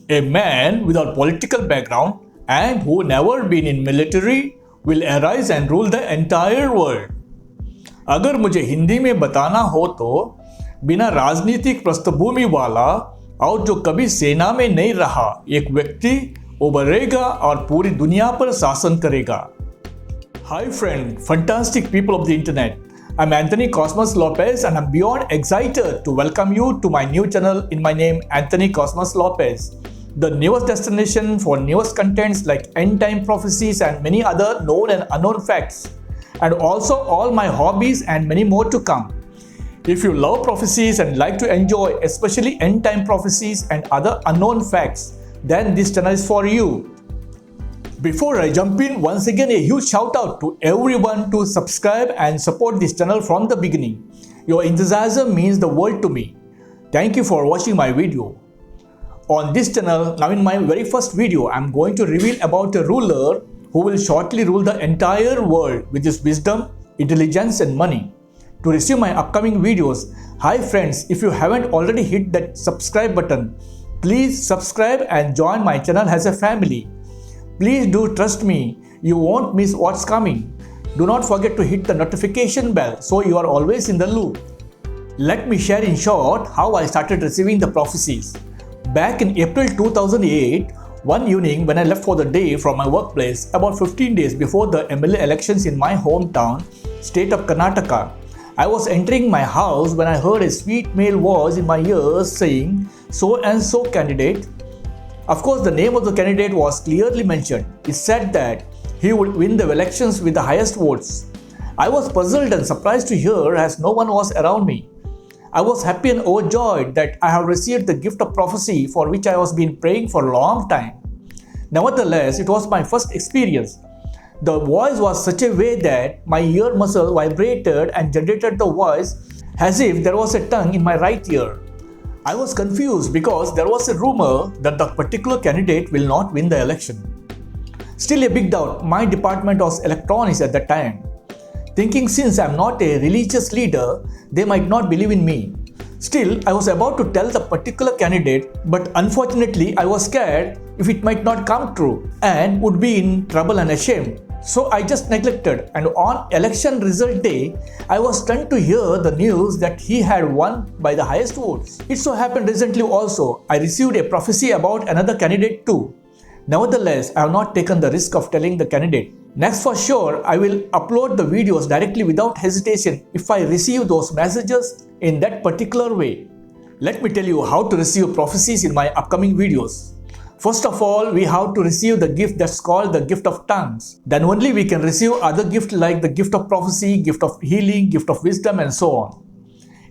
A man without political background and who never been in military will arise and rule the entire world. अगर मुझे हिंदी में बताना हो तो बिना राजनीतिक पृष्ठभूमि वाला और जो कभी सेना में नहीं रहा एक व्यक्ति उभरेगा और पूरी दुनिया पर शासन करेगा. Hi friend, fantastic people of the internet. I'm anthonycosmoslopez and I'm beyond excited to welcome you to my new channel in my name anthonycosmoslopez, the newest destination for newest contents like end time prophecies and many other known and unknown facts, and also all my hobbies and many more to come. If you love prophecies and like to enjoy especially end time prophecies and other unknown facts, then this channel is for you. Before I jump in, once again a huge shout out to everyone to subscribe and support this channel from the beginning. Your enthusiasm means the world to me. Thank you for watching my video. On this channel, now in my very first video, I am going to reveal about a ruler who will shortly rule the entire world with his wisdom, intelligence and money. To receive my upcoming videos, hi friends, if you haven't already hit that subscribe button, please subscribe and join my channel as a family. Please do trust me, you won't miss what's coming. Do not forget to hit the notification bell so you are always in the loop. Let me share in short how I started receiving the prophecies. Back in April 2008, one evening when I left for the day from my workplace, about 15 days before the MLA elections in my hometown, state of Karnataka, I was entering my house when I heard a sweet male voice in my ears saying, "So and so candidate." Of course, the name of the candidate was clearly mentioned. It said that he would win the elections with the highest votes. I was puzzled and surprised to hear as no one was around me. I was happy and overjoyed that I have received the gift of prophecy for which I was been praying for a long time. Nevertheless, it was my first experience. The voice was such a way that my ear muscle vibrated and generated the voice as if there was a tongue in my right ear. I was confused because there was a rumor that the particular candidate will not win the election. Still a big doubt, my department was electronics at that time. Thinking since I am not a religious leader, they might not believe in me. Still, I was about to tell the particular candidate, but unfortunately I was scared if it might not come true and would be in trouble and ashamed. So I just neglected, and on election result day, I was stunned to hear the news that he had won by the highest votes. It so happened recently also, I received a prophecy about another candidate too. Nevertheless, I have not taken the risk of telling the candidate. Next for sure, I will upload the videos directly without hesitation if I receive those messages in that particular way. Let me tell you how to receive prophecies in my upcoming videos. First of all, we have to receive the gift that's called the gift of tongues. Then only we can receive other gifts like the gift of prophecy, gift of healing, gift of wisdom and so on.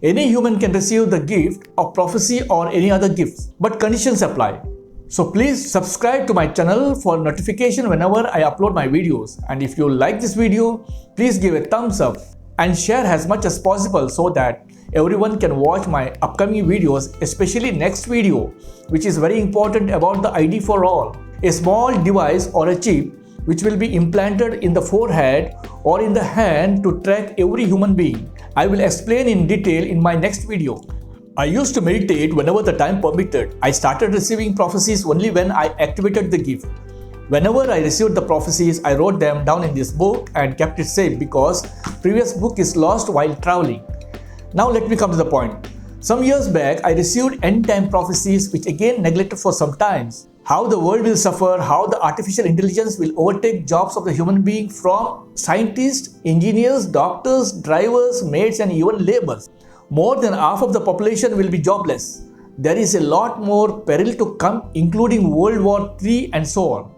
Any human can receive the gift of prophecy or any other gifts, but conditions apply. So please subscribe to my channel for notification whenever I upload my videos. And if you like this video, please give a thumbs up and share as much as possible so that everyone can watch my upcoming videos, especially next video, which is very important about the ID for all. A small device or a chip which will be implanted in the forehead or in the hand to track every human being. I will explain in detail in my next video. I used to meditate whenever the time permitted. I started receiving prophecies only when I activated the gift. Whenever I received the prophecies, I wrote them down in this book and kept it safe because previous book is lost while traveling. Now let me come to the point. Some years back, I received end-time prophecies which again neglected for some times. How the world will suffer, how the artificial intelligence will overtake jobs of the human being from scientists, engineers, doctors, drivers, maids and even laborers. More than half of the population will be jobless. There is a lot more peril to come, including World War III and so on.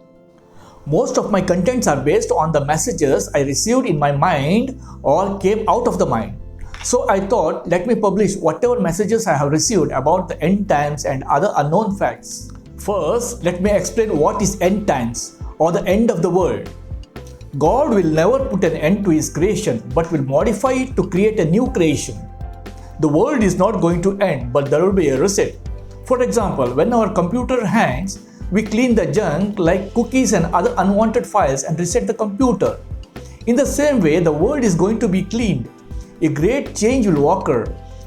Most of my contents are based on the messages I received in my mind or came out of the mind. So I thought, let me publish whatever messages I have received about the end times and other unknown facts. First, let me explain what is end times or the end of the world. God will never put an end to His creation but will modify it to create a new creation. The world is not going to end, but there will be a reset. For example, when our computer hangs, we clean the junk like cookies and other unwanted files and reset the computer. In the same way, the world is going to be cleaned. A great change will occur.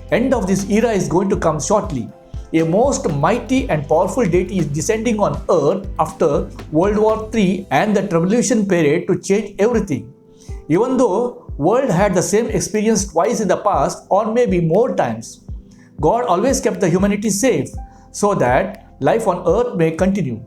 End of this era is going to come shortly. A most mighty and powerful deity is descending on earth after World War III and the tribulation period to change everything. Even though world had the same experience twice in the past or maybe more times, God always kept the humanity safe so that life on earth may continue.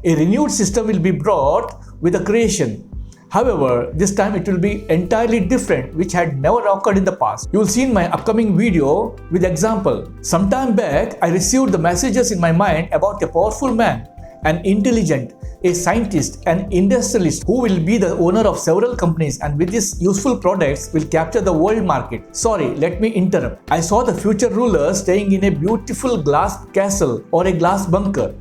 A renewed system will be brought with the creation. However, this time it will be entirely different, which had never occurred in the past. You will see in my upcoming video with example. Sometime back, I received the messages in my mind about a powerful man, an intelligent, a scientist, an industrialist who will be the owner of several companies and with these useful products will capture the world market. Sorry, let me interrupt. I saw the future ruler staying in a beautiful glass castle or a glass bunker.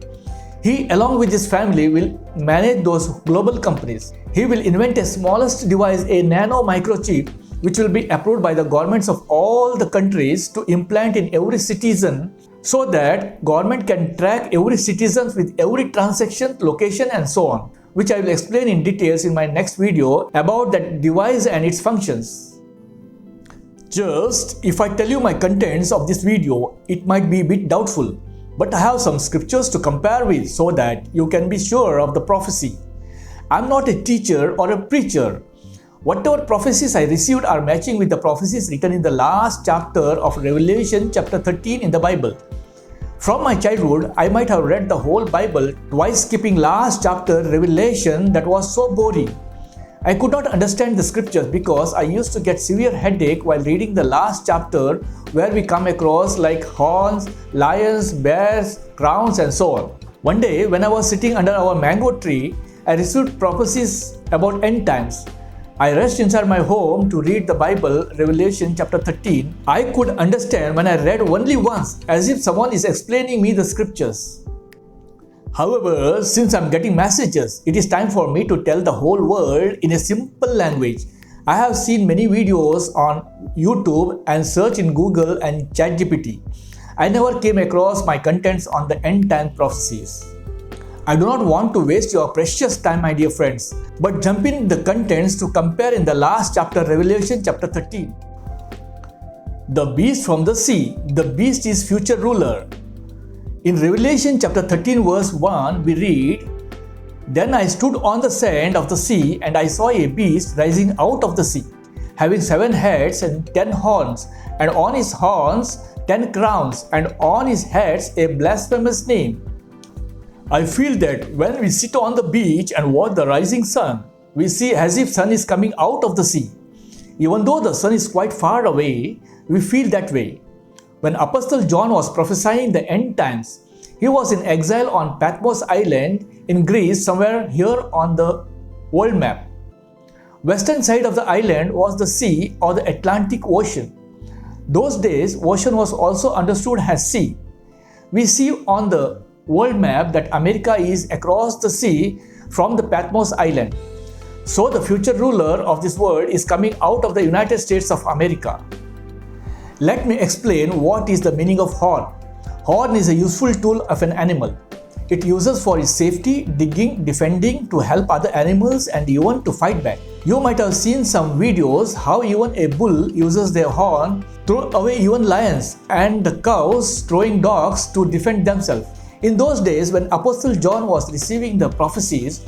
He, along with his family, will manage those global companies. He will invent a smallest device, a nano microchip, which will be approved by the governments of all the countries to implant in every citizen so that government can track every citizen with every transaction, location and so on, which I will explain in details in my next video about that device and its functions. Just if I tell you my contents of this video, it might be a bit doubtful. But I have some scriptures to compare with so that you can be sure of the prophecy. I'm not a teacher or a preacher. Whatever prophecies I received are matching with the prophecies written in the last chapter of Revelation chapter 13 in the Bible. From my childhood, I might have read the whole Bible twice, skipping last chapter Revelation that was so boring. I could not understand the scriptures because I used to get severe headache while reading the last chapter where we come across like horns, lions, bears, crowns and so on. One day when I was sitting under our mango tree, I received prophecies about end times. I rushed inside my home to read the Bible, Revelation chapter 13. I could understand when I read only once, as if someone is explaining me the scriptures. However, since I'm getting messages, it is time for me to tell the whole world in a simple language. I have seen many videos on YouTube and search in Google and ChatGPT. I never came across my contents on the end time prophecies. I do not want to waste your precious time, my dear friends, but jump in the contents to compare in the last chapter, Revelation chapter 13. The beast from the sea. The beast is future ruler. In Revelation chapter 13 verse 1 we read, "Then I stood on the sand of the sea and I saw a beast rising out of the sea, having 7 heads and 10 horns, and on his horns 10 crowns, and on his heads a blasphemous name." I feel that when we sit on the beach and watch the rising sun, we see as if sun is coming out of the sea. Even though the sun is quite far away, we feel that way. When Apostle John was prophesying the end times, he was in exile on Patmos Island in Greece, somewhere here on the world map. Western side of the island was the sea or the Atlantic Ocean. Those days, ocean was also understood as sea. We see on the world map that America is across the sea from the Patmos Island. So the future ruler of this world is coming out of the United States of America. Let me explain what is the meaning of horn. Horn is a useful tool of an animal. It uses for its safety, digging, defending, to help other animals and even to fight back. You might have seen some videos how even a bull uses their horn to throw away even lions and the cows throwing dogs to defend themselves. In those days when Apostle John was receiving the prophecies,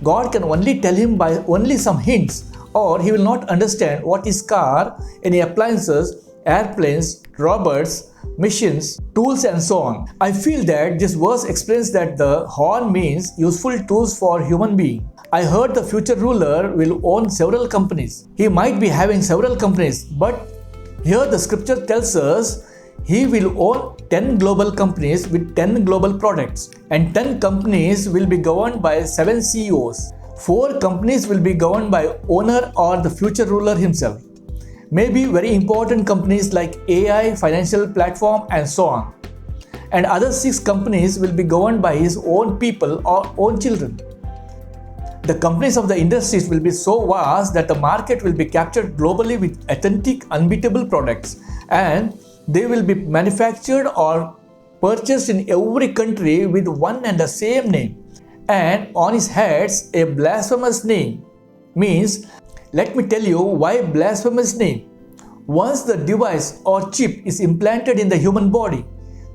God can only tell him by only some hints, or he will not understand what is car, any appliances, airplanes, robots, machines, tools and so on. I feel that this verse explains that the horn means useful tools for human being. I heard the future ruler will own several companies. He might be having several companies, but here the scripture tells us he will own 10 global companies with 10 global products, and 10 companies will be governed by 7 CEOs. 4 companies will be governed by owner or the future ruler himself. Maybe very important companies like AI, financial platform and so on. And other 6 companies will be governed by his own people or own children. The companies of the industries will be so vast that the market will be captured globally with authentic, unbeatable products, and they will be manufactured or purchased in every country with one and the same name. And on his heads a blasphemous name. Means, let me tell you why blasphemous name. Once the device or chip is implanted in the human body,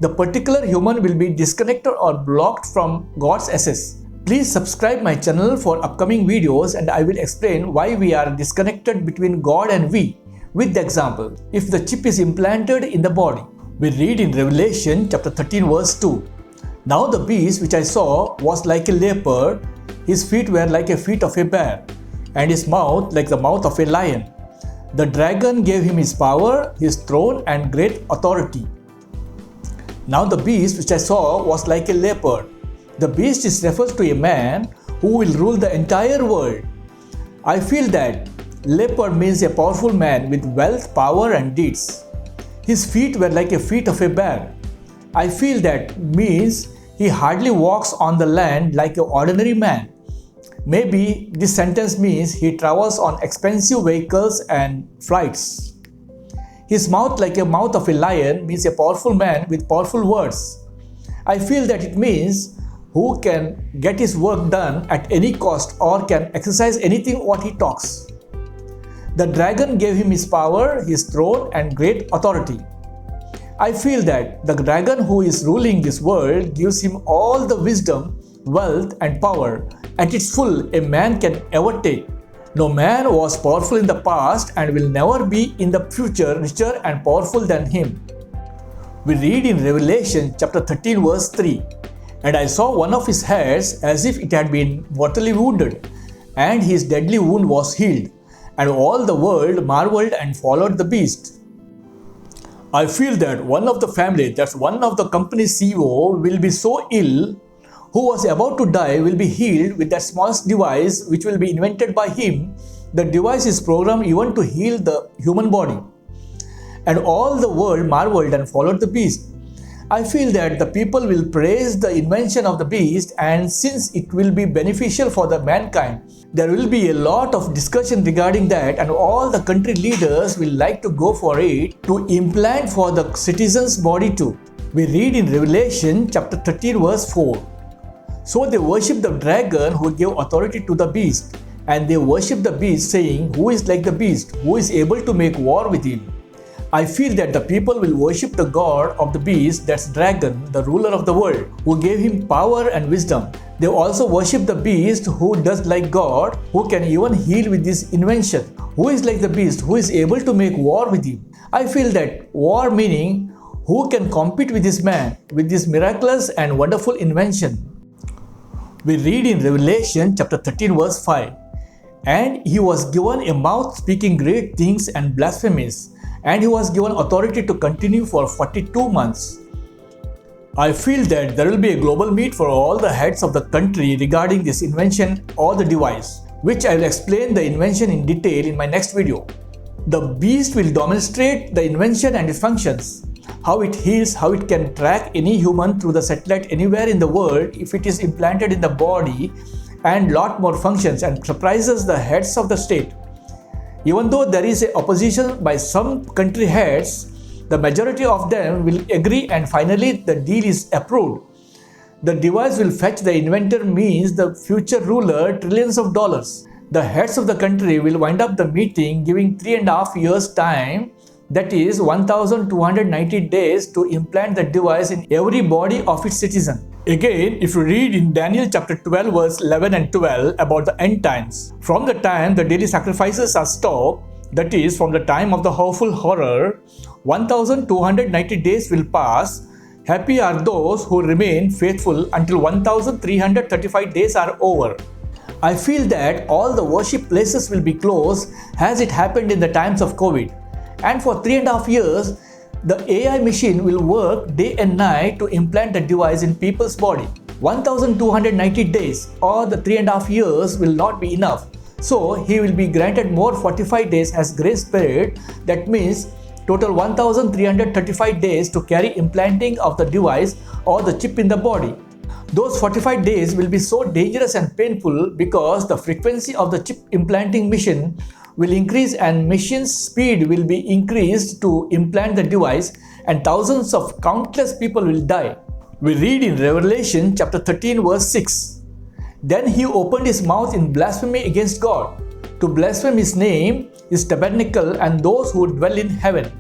The particular human will be disconnected or blocked from God's access. Please subscribe my channel for upcoming videos and I will explain why we are disconnected between God and we with the example. If the chip is implanted in the body, we read in Revelation chapter 13 verse 2. Now the beast which I saw was like a leopard, his feet were like the feet of a bear, and his mouth like the mouth of a lion. The dragon gave him his power, his throne and great authority. Now the beast which I saw was like a leopard. The beast is refers to a man who will rule the entire world. I feel that leopard means a powerful man with wealth, power and deeds. His feet were like the feet of a bear. I feel that means he hardly walks on the land like an ordinary man. Maybe this sentence means he travels on expensive vehicles and flights. His mouth like a mouth of a lion means a powerful man with powerful words. I feel that it means who can get his work done at any cost or can exercise anything what he talks. The dragon gave him his power, his throne and great authority. I feel that the dragon who is ruling this world gives him all the wisdom, wealth and power at its full a man can ever take. No man was powerful in the past and will never be in the future richer and powerful than him. We read in Revelation chapter 13 verse 3. And I saw one of his heads as if it had been mortally wounded, and his deadly wound was healed, and all the world marveled and followed the beast. I feel that one of the family, that's one of the company's CEO, will be so ill, who was about to die will be healed with that smallest device which will be invented by him. The device is programmed even to heal the human body. And all the world marveled and followed the beast. I feel that the people will praise the invention of the beast, and since it will be beneficial for the mankind, there will be a lot of discussion regarding that, and all the country leaders will like to go for it to implant for the citizens' body too. We read in Revelation chapter 13 verse 4. So they worship the dragon who gave authority to the beast, and they worship the beast saying, who is like the beast, who is able to make war with him. I feel that the people will worship the god of the beast, that's dragon, the ruler of the world, who gave him power and wisdom. They also worship the beast who does like God, who can even heal with this invention. Who is like the beast, who is able to make war with him. I feel that war meaning who can compete with this man, with this miraculous and wonderful invention. We read in Revelation chapter 13 verse 5. And he was given a mouth speaking great things and blasphemies, and he was given authority to continue for 42 months. I feel that there will be a global meet for all the heads of the country regarding this invention or the device, which I will explain the invention in detail in my next video. The beast will demonstrate the invention and its functions, how it heals, how it can track any human through the satellite anywhere in the world if it is implanted in the body, and lot more functions, and surprises the heads of the state. Even though there is a opposition by some country heads, the majority of them will agree and finally the deal is approved. The device will fetch the inventor means the future ruler trillions of dollars. The heads of the country will wind up the meeting giving 3.5 years time, that is 1290 days, to implant the device in every body of its citizen. Again, if you read in Daniel chapter 12 verse 11 and 12 about the end times, from the time the daily sacrifices are stopped, that is from the time of the awful horror, 1290 days will pass. Happy are those who remain faithful until 1335 days are over. I feel that all the worship places will be closed as it happened in the times of COVID. And for 3.5 years, the AI machine will work day and night to implant the device in people's body. 1290 days or the 3.5 years will not be enough. So he will be granted more 45 days as grace period. That means total 1335 days to carry implanting of the device or the chip in the body. Those 45 days will be so dangerous and painful because the frequency of the chip implanting mission will increase and machine's speed will be increased to implant the device, and thousands of countless people will die. We read in Revelation chapter 13 verse 6. Then he opened his mouth in blasphemy against God, to blaspheme his name, his tabernacle, and those who dwell in heaven.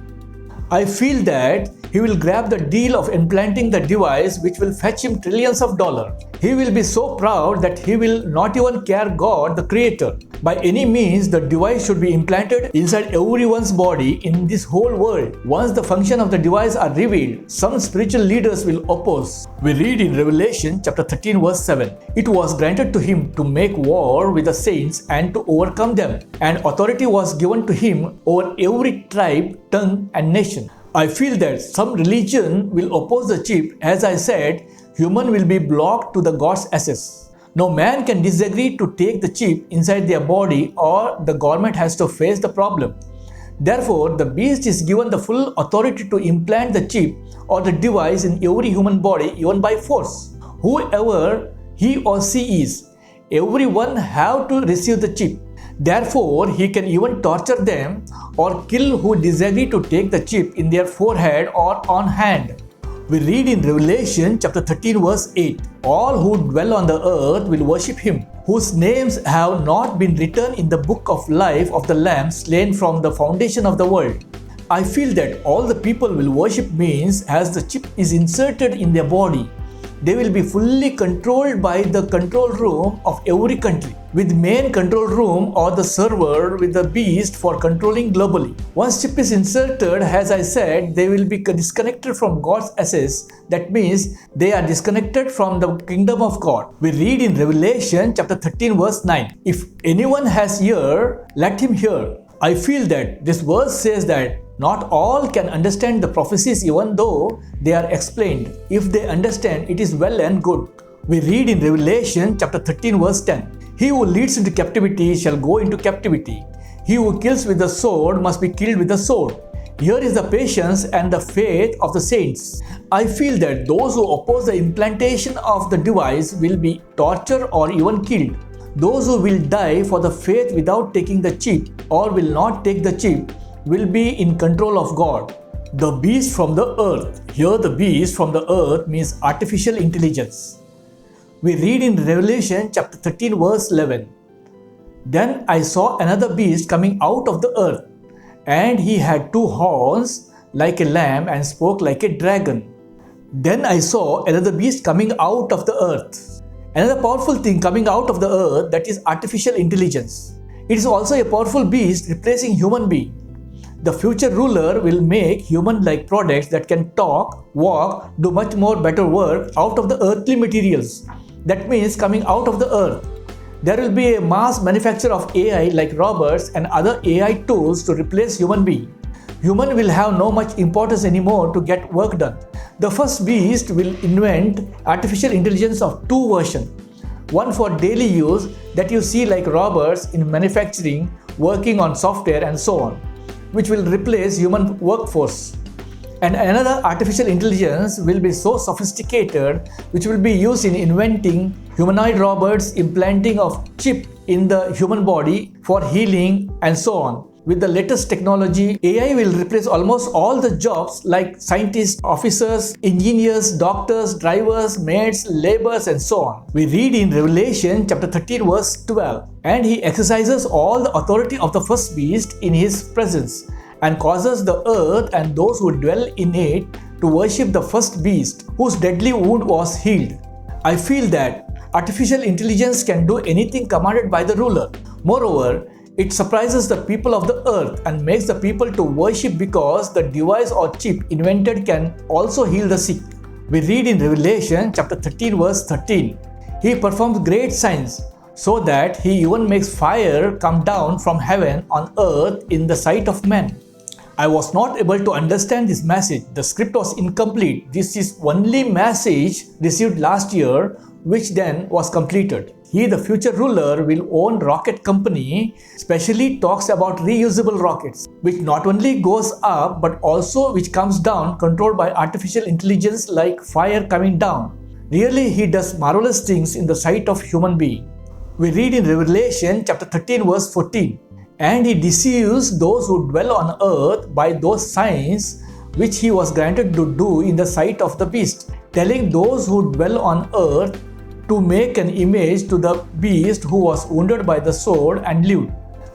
I feel that he will grab the deal of implanting the device which will fetch him trillions of dollars. He will be so proud that he will not even care God, the creator. By any means, the device should be implanted inside everyone's body in this whole world. Once the function of the device are revealed, some spiritual leaders will oppose. We read in Revelation chapter 13 verse 7, "It was granted to him to make war with the saints and to overcome them, and authority was given to him over every tribe, tongue and nation." I feel that some religion will oppose the chip. As I said, human will be blocked to the God's access. No man can disagree to take the chip inside their body, or the government has to face the problem. Therefore, the beast is given the full authority to implant the chip or the device in every human body, even by force. Whoever he or she is, everyone have to receive the chip. Therefore, he can even torture them or kill who disagree to take the chip in their forehead or on hand. We read in Revelation chapter 13 verse 8, "All who dwell on the earth will worship him, whose names have not been written in the book of life of the Lamb slain from the foundation of the world." I feel that all the people will worship means as the chip is inserted in their body, they will be fully controlled by the control room of every country, with main control room or the server with the beast for controlling globally. Once chip is inserted, as I said, they will be disconnected from God's access. That means they are disconnected from the kingdom of God. We read in Revelation chapter 13 verse 9, "If anyone has ear, let him hear." I feel that this verse says that not all can understand the prophecies even though they are explained. If they understand, it is well and good. We read in Revelation chapter 13 verse 10, "He who leads into captivity shall go into captivity. He who kills with the sword must be killed with the sword." Here is the patience and the faith of the saints. I feel that those who oppose the implantation of the device will be tortured or even killed. Those who will die for the faith without taking the chip or will not take the chip will be in control of God. The beast from the earth. Here the beast from the earth means artificial intelligence. We read in Revelation chapter 13 verse 11, "Then I saw another beast coming out of the earth, and he had 2 horns like a lamb and spoke like a dragon." Then I saw another beast coming out of the earth. Another powerful thing coming out of the earth, that is artificial intelligence. It is also a powerful beast replacing human being. The future ruler will make human-like products that can talk, walk, do much more better work out of the earthly materials. That means coming out of the earth. There will be a mass manufacture of AI like robots and other AI tools to replace human being. Human will have no much importance anymore to get work done. The first beast will invent artificial intelligence of 2 versions. One for daily use that you see like robots in manufacturing, working on software and so on, which will replace human workforce. And another artificial intelligence will be so sophisticated, which will be used in inventing humanoid robots, implanting of chip in the human body for healing and so on. With the latest technology, AI will replace almost all the jobs like scientists, officers, engineers, doctors, drivers, maids, laborers and so on. We read in Revelation chapter 13 verse 12, "And he exercises all the authority of the first beast in his presence, and causes the earth and those who dwell in it to worship the first beast, whose deadly wound was healed." I feel that artificial intelligence can do anything commanded by the ruler. Moreover, it surprises the people of the earth and makes the people to worship because the device or chip invented can also heal the sick. We read in Revelation chapter 13 verse 13, "He performs great signs, so that he even makes fire come down from heaven on earth in the sight of men." I was not able to understand this message. The script was incomplete. This is only message received last year, which then was completed. He, the future ruler, will own rocket company, specially talks about reusable rockets, which not only goes up but also which comes down, controlled by artificial intelligence like fire coming down. Really, he does marvelous things in the sight of human being. We read in Revelation chapter 13 verse 14, "And he deceives those who dwell on earth by those signs which he was granted to do in the sight of the beast, telling those who dwell on earth to make an image to the beast who was wounded by the sword and lived."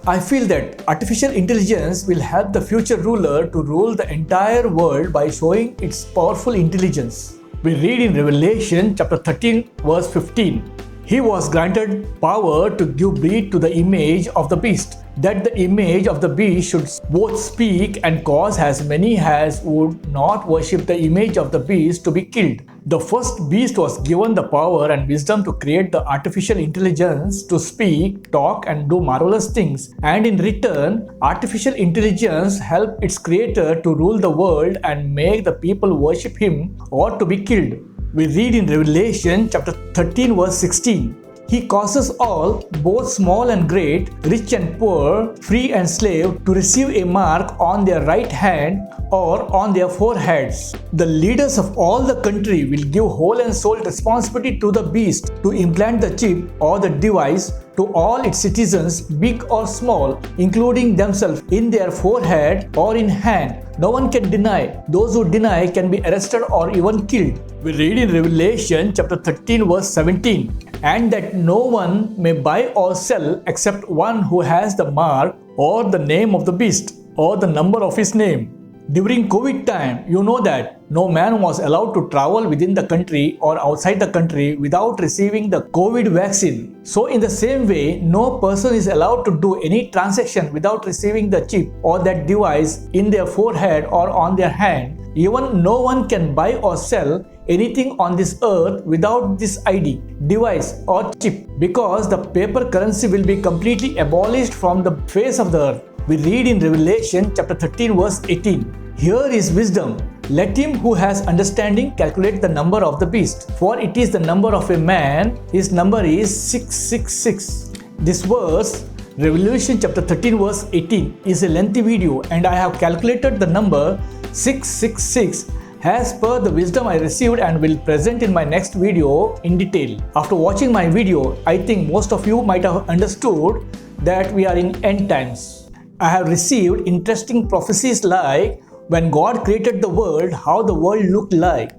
I feel that artificial intelligence will help the future ruler to rule the entire world by showing its powerful intelligence. We read in Revelation chapter 13 verse 15. He was granted power to give breath to the image of the beast, that the image of the beast should both speak and cause as many as would not worship the image of the beast to be killed. The first beast was given the power and wisdom to create the artificial intelligence to speak, talk, and do marvelous things, and in return, artificial intelligence helped its creator to rule the world and make the people worship him or to be killed. We read in Revelation chapter 13 verse 16. He causes all, both small and great, rich and poor, free and slave, to receive a mark on their right hand or on their foreheads. The leaders of all the country will give whole and sole responsibility to the beast to implant the chip or the device to all its citizens, big or small, including themselves, in their forehead or in hand. No one can deny. Those who deny can be arrested or even killed. We read in Revelation chapter 13 verse 17. And that no one may buy or sell except one who has the mark or the name of the beast or the number of his name. During COVID time, you know that no man was allowed to travel within the country or outside the country without receiving the COVID vaccine. So in the same way, no person is allowed to do any transaction without receiving the chip or that device in their forehead or on their hand. Even no one can buy or sell anything on this earth without this ID, device or chip, because the paper currency will be completely abolished from the face of the earth. We read in Revelation chapter 13 verse 18. Here is wisdom. Let him who has understanding calculate the number of the beast, for it is the number of a man. His number is 666. This verse, Revelation chapter 13 verse 18, is a lengthy video, and I have calculated the number 666 as per the wisdom I received and will present in my next video in detail. After watching my video, I think most of you might have understood that we are in end times. I have received interesting prophecies like when God created the world, how the world looked like.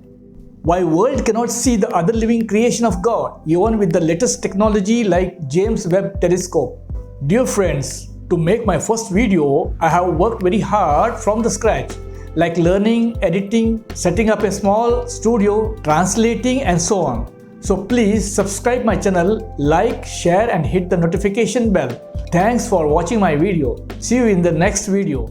Why world cannot see the other living creation of God, even with the latest technology like James Webb telescope. Dear friends, to make my first video, I have worked very hard from the scratch, like learning, editing, setting up a small studio, translating, and so on. So please subscribe my channel, like, share, and hit the notification bell. Thanks for watching my video. See you in the next video.